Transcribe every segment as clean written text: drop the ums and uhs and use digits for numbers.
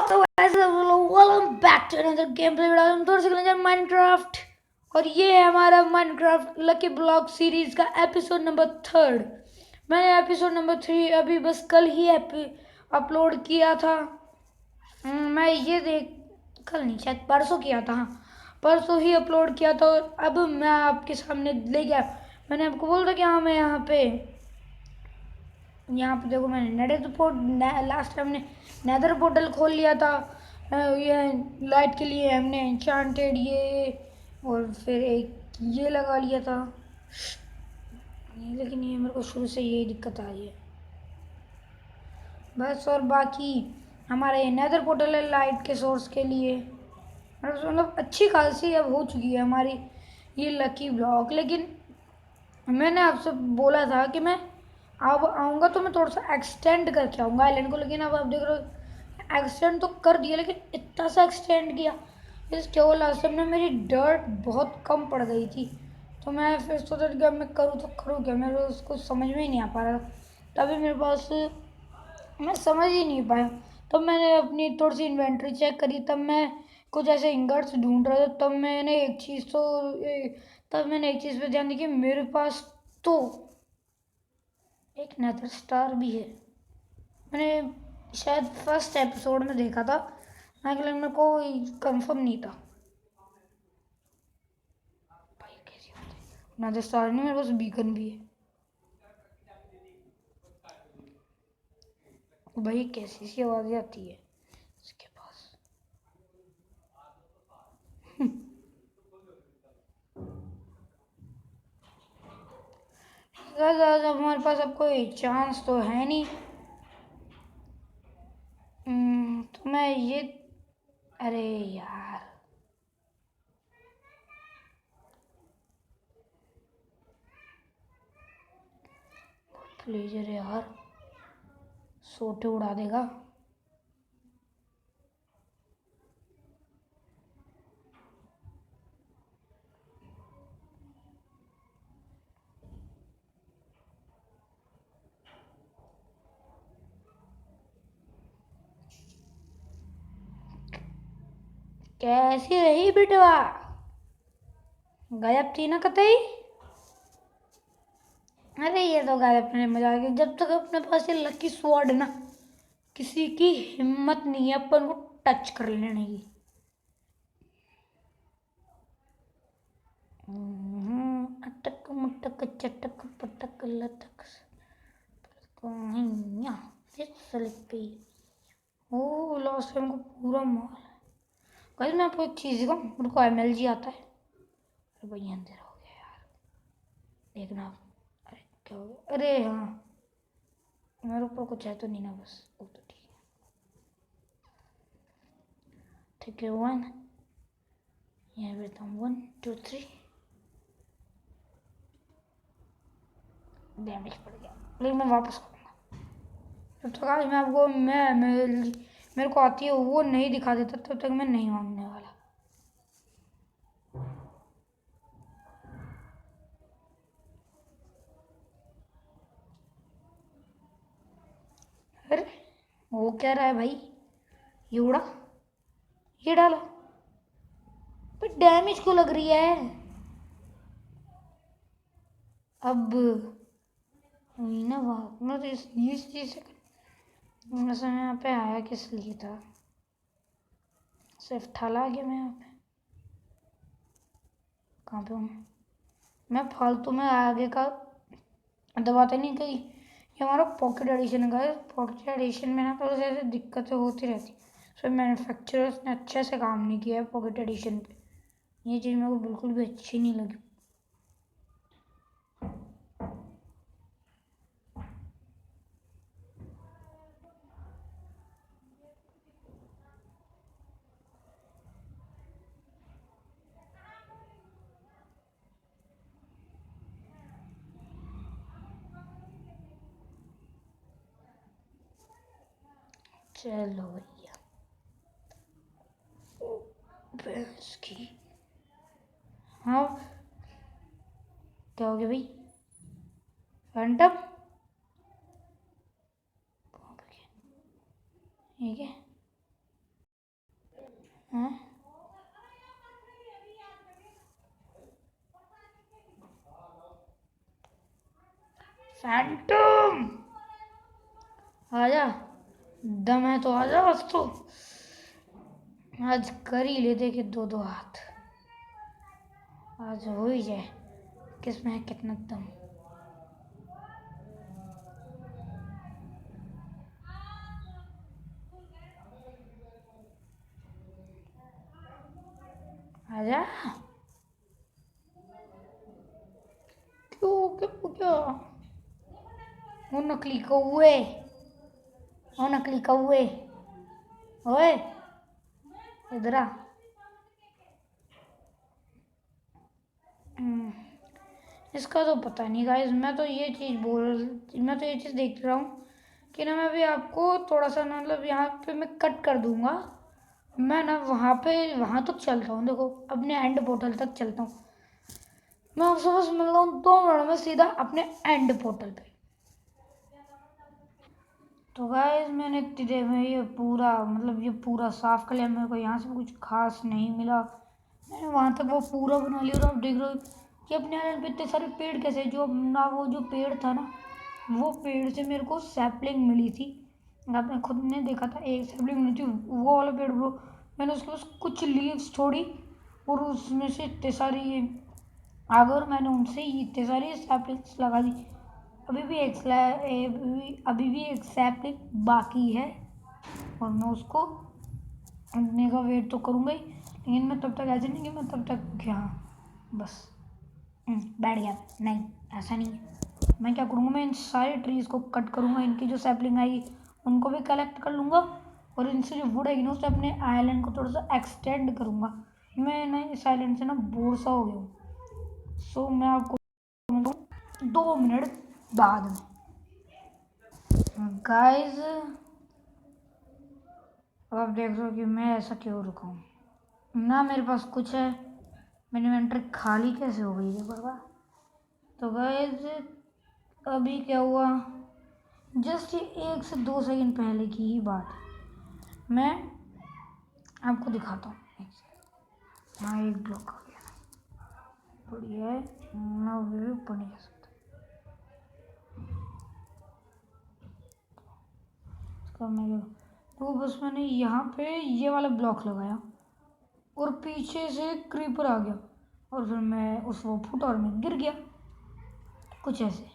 तो welcome back to another game play video. हम थोड़ा सा खेलेंगे माइनक्राफ्ट और ये है हमारा माइनक्राफ्ट लकी ब्लॉक सीरीज का एपिसोड नंबर 3। मैंने एपिसोड नंबर 3 अभी बस कल ही अपलोड किया था। मैं ये देख कल नहीं शायद परसों किया था। हाँ, परसों ही अपलोड किया था और अब मैं आपके सामने ले गया। मैंने आपको बोला था कि हाँ मैं यहाँ पे देखो मैंने लास्ट टाइम ने नेदर पोर्टल खोल लिया था। ये लाइट के लिए हमने एन्चांटेड ये और फिर एक ये लगा लिया था। लेकिन ये मेरे को शुरू से यही दिक्कत आ रही है बस। और बाकी हमारा ये नेदर पोर्टल है लाइट के सोर्स के लिए। मतलब अच्छी खासी अब हो चुकी है हमारी ये लकी ब्लॉक। लेकिन मैंने आपसे बोला था कि मैं अब आऊँगा तो मैं थोड़ा सा एक्सटेंड करके आऊँगा आइलैंड को। लेकिन अब आप देख रहे हो एक्सटेंड तो कर दिया लेकिन इतना सा एक्सटेंड किया इसके वो लास्ट टाइम ना मेरी डर्ट बहुत कम पड़ गई थी। तो मैं फिर सोचा कि अब मैं करूँ तो करूँ क्या, मेरे उसको समझ में ही नहीं आ पा रहा। तभी मेरे पास मैं समझ ही नहीं पाया। तो मैंने अपनी थोड़ी सी इन्वेंट्री चेक करी, तब मैं कुछ ऐसे इंगर्ट्स ढूंढ रहा था। तब मैंने एक चीज़ पे ध्यान दी कि मेरे पास तो एक नेदर स्टार भी है। मैंने शायद फर्स्ट एपिसोड में देखा था, लेकिन मेरे को कंफर्म नहीं था। भाई कैसी बात है, नेदर स्टार नहीं मेरे पास बीकन भी है। भाई कैसी सी आवाज़ें आती है इसके पास। हमारे पास अब कोई चांस तो है नहीं। तो मैं ये अरे यार प्लीज यार सोटे उड़ा देगा। कैसी रही बिटवा, गायब थी ना कतई। अरे ये तो गायब अपने मजा आ गया। जब तक अपने पास ये लकी स्वॉर्ड ना किसी की हिम्मत नहीं है अपन को टच कर लेने की। अटक मुटक चटक पटक लटक ओ लास्ट टाइम को पूरा मार। कल मैं आपको एक चीज़ दिखाऊं, मेरे को MLG आता है। अरे भाई अंधेरा हो गया यार, देखना आप। अरे क्या हो गया, अरे हाँ मेरे ऊपर कुछ है तो नहीं ना, बस वो तो ठीक है। ठीक है 1 यहाँ पे 1 2 3 डैमेज पड़ गया। लेकिन मैं वापस करूँगा जब तक आज मैं आपको मेरे को आती है वो नहीं दिखा देता तब तक मैं नहीं मांगने वाला। अरे वो क्या रहा है भाई, ये उड़ा, ये डाला, पर डैमेज क्यों लग रही है अब। ना भागना तो इस चीज़ से वैसे मैं यहाँ पे आया किस लिए था, सिर्फ ठाला आ गया मैं यहाँ पे। कहाँ पे हूँ मैं फालतू में आगे का दबाते नहीं कहीं। ये हमारा पॉकेट एडिशन है। पॉकेट एडिशन में ना थोड़ी सी ऐसे दिक्कतें होती रहती। सो मैन्युफैक्चरर्स ने अच्छे से काम नहीं किया है पॉकेट एडिशन पे। ये चीज़ मेरे को बिल्कुल भी अच्छी नहीं लगी। चलो भैया भैंस की। हाँ क्या हो गया भाई, फैंटम ठीक है। हैं? फैंटम आजा, दम है तो आजा। बस तो आज कर ही लेते कि दो दो हाथ आज हो ही जाए, किसमें है कितना दम। आजा। क्यों क्यों क्या? वो नकली कौवे, वो नकली कौवे, ओए इधर आ। इसका तो पता नहीं गाइस, मैं तो ये चीज़ देख रहा हूँ कि ना मैं अभी आपको थोड़ा सा ना मतलब यहाँ पे मैं कट कर दूंगा। मैं ना वहाँ तक चलता हूँ, देखो अपने एंड पोर्टल तक चलता हूँ। मैं आपसे बस मिल रहा हूँ 2 मिनट में सीधा अपने एंड पोर्टल पे। तो गाइस मैंने इतनी देर में ये पूरा साफ कर लिया। मेरे को यहाँ से भी कुछ खास नहीं मिला। मैंने वहाँ तक वो पूरा बना लिया। और आप देख रहे हो कि अपने आइलैंड पे इतने सारे पेड़ कैसे, जो ना वो जो पेड़ था ना, वो पेड़ से मेरे को सैपलिंग मिली थी। आपने खुद ने देखा था, एक सैपलिंग मिली थी, वो वाला पेड़ ब्रो। मैंने उसके पास कुछ लीव्स छोड़ी और उसमें से इतने सारी आ गए और मैंने उनसे इतने सारी सैपलिंग्स लगा दी। अभी भी एक सैपलिंग बाकी है और मैं उसको उगने का वेट तो करूँगा ही, लेकिन मैं तब तक ऐसे नहीं कि मैं तब तक यहाँ बस बैठ गया। नहीं, ऐसा नहीं है। मैं क्या करूँगा, मैं इन सारे ट्रीज़ को कट करूँगा, इनकी जो सैपलिंग आएगी उनको भी कलेक्ट कर लूँगा और इनसे जो वुड आएगी ना उससे अपने आइलैंड को थोड़ा सा एक्सटेंड करूँगा। मैं ना इस आइलैंड से ना बोर सा हो गया हूँ। सो मैं आपको 2 मिनट बाद में गाइस। अब आप देख रहे हो कि मैं ऐसा क्यों रुका हूँ ना, मेरे पास कुछ है, मेरी इन्वेंटरी खाली कैसे हो गई है बाबा। तो गाइस अभी क्या हुआ, जस्ट ये 1 से 2 सेकंड पहले की ही बात है। मैं आपको दिखाता हूँ। हाँ, एक ब्लॉक आ गया, बढ़िया है। मैं अभी भी ऊपर नहीं जा सकता। तो बस मैंने यहाँ पे ये वाला ब्लॉक लगाया और पीछे से क्रीपर आ गया और फिर मैं उस वो फुट और मैं गिर गया कुछ ऐसे।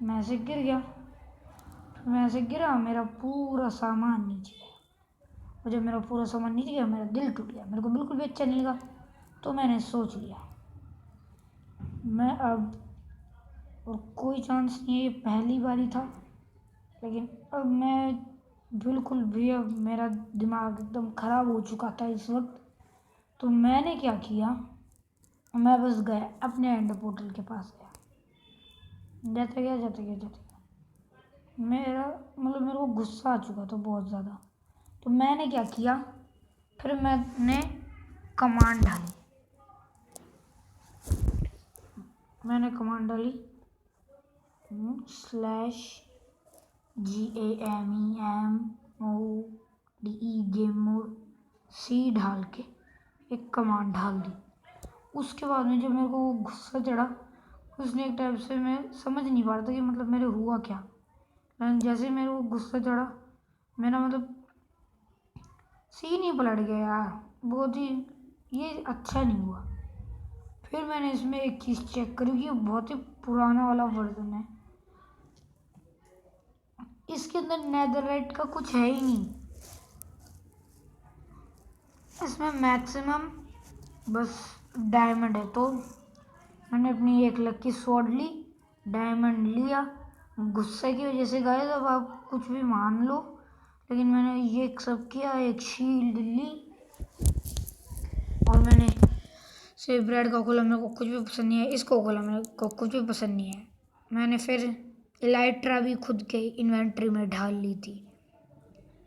मैं ऐसे गिर गया, फिर मैं ऐसे गिरा, मेरा पूरा सामान नीचे गया और जब मेरा पूरा सामान नीचे गया मेरा दिल टूट गया। मेरे को बिल्कुल भी अच्छा नहीं लगा। तो मैंने सोच लिया मैं अब, और कोई चांस नहीं है, ये पहली बारी था, लेकिन अब मैं बिल्कुल भी, अब मेरा दिमाग एकदम ख़राब हो चुका था इस वक्त। तो मैंने क्या किया, मैं बस गया अपने एंड पोर्टल के पास गया, जाते गया मेरा मतलब मेरे को गुस्सा आ चुका था बहुत ज़्यादा। तो मैंने क्या किया, फिर मैंने कमांड डाली, GAMEMODE C डाल के एक कमांड डाल दी। उसके बाद में जब मेरे को वो गुस्सा चढ़ा, उसने एक टाइप से, मैं समझ नहीं पा रहा था कि मतलब मेरे हुआ क्या, लेकिन जैसे मेरे को गुस्सा चढ़ा मेरा मतलब सीन ही पलट गया यार, बहुत ही ये अच्छा नहीं हुआ। फिर मैंने इसमें एक चीज़ चेक करी कि बहुत ही पुराना वाला वर्जन है, इसके अंदर नेदरराइट का कुछ है ही नहीं। इसमें मैक्सिमम बस डायमंड है। तो मैंने अपनी एक लकी स्वॉर्ड ली, डायमंड लिया, गुस्से की वजह से गाइस अब आप कुछ भी मान लो, लेकिन मैंने ये सब किया। एक शील्ड ली और मैंने सेव ब्रेड का खोला, मेरे को कुछ भी पसंद नहीं है। इसको खोला, मेरे को कुछ भी पसंद नहीं है। मैंने फिर इलाइट्रा भी खुद के इन्वेंट्री में ढाल ली थी।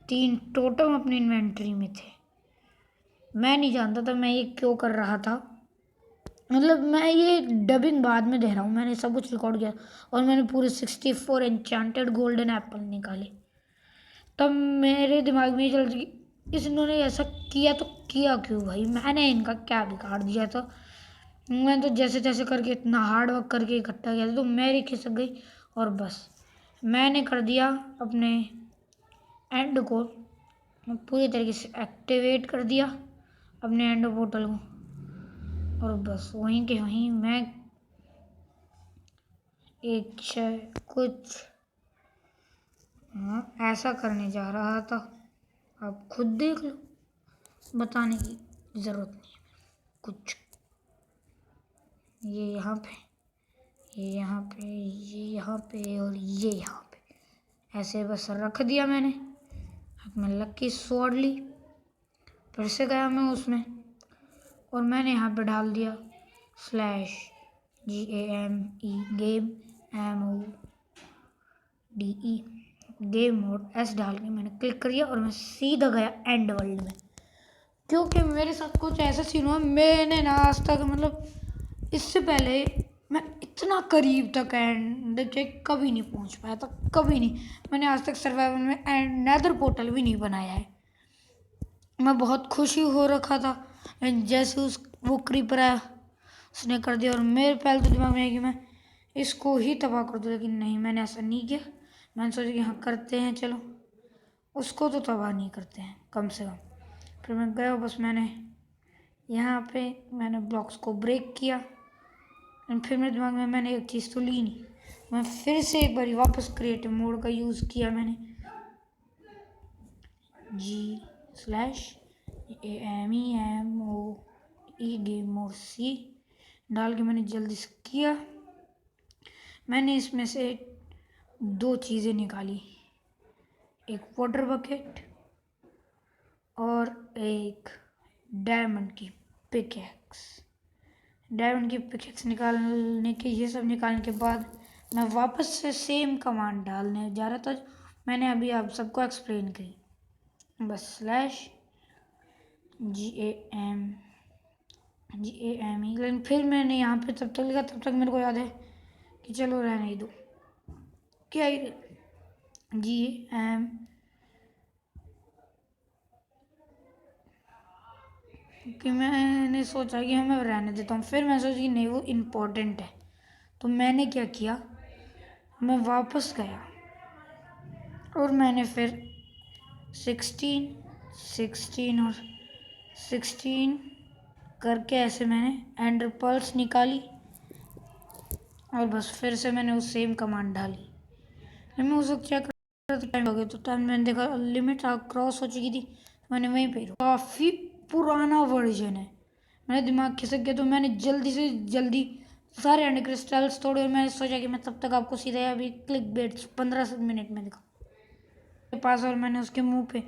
3 टोटम अपनी इन्वेंट्री में थे। मैं नहीं जानता था मैं ये क्यों कर रहा था, मतलब मैं ये डबिंग बाद में दे रहा हूँ। मैंने सब कुछ रिकॉर्ड किया और मैंने पूरे 64 एन्चेंटेड गोल्डन एप्पल निकाले। तब मेरे दिमाग में ये चल रही इन्होंने ऐसा किया तो किया क्यों भाई? मैंने इनका क्या बिगाड़ दिया था? मैं तो जैसे तैसे करके इतना हार्ड वर्क करके इकट्ठा किया था, तो मेरी खिसक गई और बस मैंने कर दिया अपने एंड को पूरी तरीके से एक्टिवेट कर दिया अपने एंड पोर्टल को। और बस वहीं के वहीं मैं एक कुछ ऐसा करने जा रहा था, आप खुद देख लो, बताने की ज़रूरत नहीं है कुछ। ये यहाँ पे, ये यहाँ पे, ये यहाँ पे और ये यहाँ पे ऐसे बस रख दिया मैंने। अब मैं लकी स्वॉर्ड ली, फिर से गया मैं उसमें और मैंने यहाँ पे डाल दिया /GAME game MODE game mode S डाल के मैंने क्लिक कर दिया और मैं सीधा गया एंड वर्ल्ड में। क्योंकि मेरे साथ कुछ ऐसा सीन हुआ, मैंने ना आज तक मतलब इससे पहले मैं इतना करीब तक एंड के कभी नहीं पहुंच पाया था, कभी नहीं। मैंने आज तक सर्वाइवल में एंड नेदर पोर्टल भी नहीं बनाया है। मैं बहुत खुशी हो रखा था जैसे वो क्रीपर आया उसने कर दिया और मेरे पहले तो दिमाग में आया कि मैं इसको ही तबाह कर दूँ, लेकिन नहीं, मैंने ऐसा नहीं किया। मैंने सोचा कि हाँ करते हैं, चलो उसको तो तबाह नहीं करते हैं कम से कम। फिर मैं गया, बस मैंने यहाँ पे मैंने ब्लॉक्स को ब्रेक किया। फिर मेरे दिमाग में मैंने एक चीज़ तो ली नहीं, मैं फिर से एक बार वापस क्रिएटिव मोड का यूज़ किया। मैंने G/AMEMOE गेम मोड C डाल के मैंने जल्दी से किया। मैंने इसमें से 2 चीज़ें निकाली, एक वाटर बकेट और एक डायमंड की पिकैक्स। डायमंड की पिकैक्स निकालने के ये सब निकालने के बाद मैं वापस से सेम कमांड डालने जा रहा था, मैंने अभी आप सबको एक्सप्लेन की। बस /GAME, लेकिन फिर मैंने यहाँ पे तब तक लिखा, तब तक मेरे को याद है कि चलो रहने ही दो, क्या GAM कि मैंने सोचा कि मैं रहने देता हूँ। फिर मैं सोचा कि नहीं, वो इम्पोर्टेंट है, तो मैंने क्या किया, मैं वापस गया और मैंने फिर 16 और 16 करके ऐसे मैंने एंडर पर्ल्स निकाली और बस फिर से मैंने उस सेम कमांड डाली। मैं उस वक्त चेक कर टाइम हो गया, तो टाइम मैंने देखा लिमिट क्रॉस हो चुकी थी, मैंने वहीं पे काफ़ी पुराना वर्जन है। मेरा दिमाग खिसक गया, तो मैंने जल्दी से जल्दी सारे एंड क्रिस्टल्स तोड़े और मैंने सोचा कि मैं तब तक आपको सीधा अभी क्लिक बेट्स 15 मिनट में दिखा के पास, और मैंने उसके मुंह पे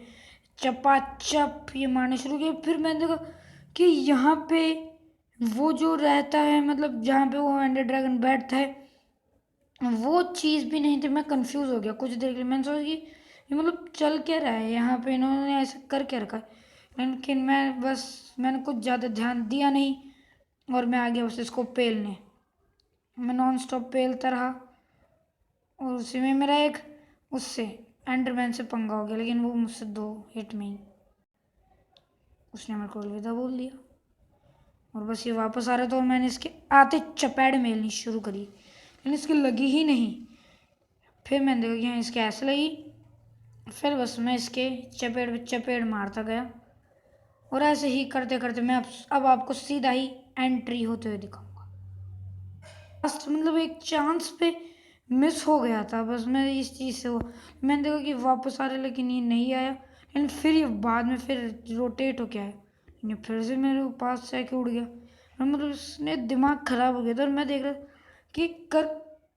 चपाचप ये मारने शुरू किया। फिर मैंने देखा कि यहाँ पे वो जो रहता है, मतलब जहाँ पे वो एंडर ड्रैगन बैठता है, वो चीज़ भी नहीं थी। मैं कंफ्यूज हो गया कुछ देर के लिए, मैंने सोचा कि ये मतलब चल क्या रहा है यहाँ पे, इन्होंने ऐसा कर क्या रखा है। लेकिन मैंने कुछ ज़्यादा ध्यान दिया नहीं और मैं आ गया बस इसको पेलने। मैं नॉन स्टॉप पेलता रहा और उसी में मेरा एक उससे एंडरमैन से पंगा हो गया, लेकिन वो मुझसे 2 हिट में ही उसने मेरे को अलविदा बोल दिया और बस ये वापस आ रहा था और मैंने इसके आते चपेड़ मेलनी शुरू करी, लेकिन इसकी लगी ही नहीं। फिर मैंने देखा कि हाँ इसके ऐसे लगी, फिर बस मैं इसके चपेड़ पे चपेड़ मारता गया और ऐसे ही करते करते मैं अब आपको सीधा ही एंट्री होते हुए दिखाऊंगा। लास्ट मतलब एक चांस पे मिस हो गया था, बस मैं इस चीज़ से मैंने देखा कि वापस आ रहा, लेकिन ये नहीं आया। लेकिन फिर ये बाद में फिर रोटेट हो गया है, लेकिन फिर से मेरे पास से आके उड़ गया। मैं मतलब इसने दिमाग ख़राब हो गया था और मैं देख रहा कि कर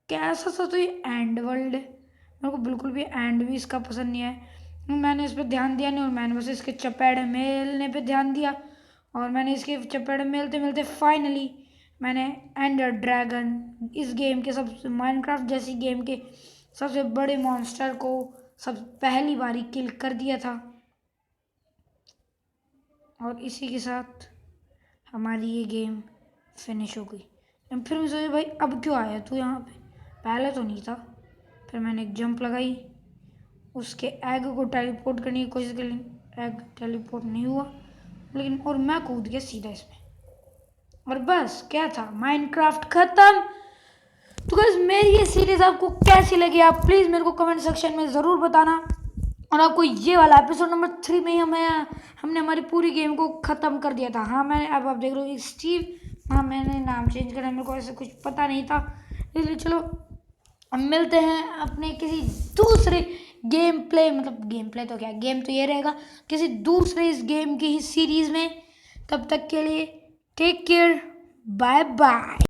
कैसा सा, तो ये एंड वर्ल्ड है, मेरे को बिल्कुल भी एंड भी इसका पसंद नहीं है। मैंने इस पर ध्यान दिया नहीं और मैंने बस इसके चपेड़ मेलने पे ध्यान दिया और मैंने इसके चपेड़ मेलते मेलते फाइनली मैंने एंडर ड्रैगन, इस गेम के सबसे माइनक्राफ्ट जैसी गेम के सबसे बड़े मॉन्स्टर को सब पहली बारी किल कर दिया था। और इसी के साथ हमारी ये गेम फिनिश हो गई। फिर मैं सोचा भाई अब क्यों आया तू यहाँ पे, पहले तो नहीं था। फिर मैंने एक जंप लगाई, उसके एग को टेलीपोर्ट करने की कोशिश करी, एग टेलीपोर्ट नहीं हुआ, लेकिन और मैं कूद गया सीधा इसमें, और बस क्या था, माइनक्राफ्ट खत्म। तो गाइस मेरी ये सीरीज आपको कैसी लगी, आप प्लीज़ मेरे को कमेंट सेक्शन में ज़रूर बताना। और आपको ये वाला एपिसोड नंबर 3 में ही हमने हमारी पूरी गेम को ख़त्म कर दिया था। हाँ मैंने, अब आप देख रहे हो स्टीव, हाँ मैंने नाम चेंज करा, मेरे को ऐसे कुछ पता नहीं था, इसलिए चलो अब मिलते हैं अपने किसी दूसरे गेम प्ले तो क्या, गेम तो ये रहेगा, किसी दूसरे इस गेम की ही सीरीज़ में। तब तक के लिए टेक केयर, बाय बाय।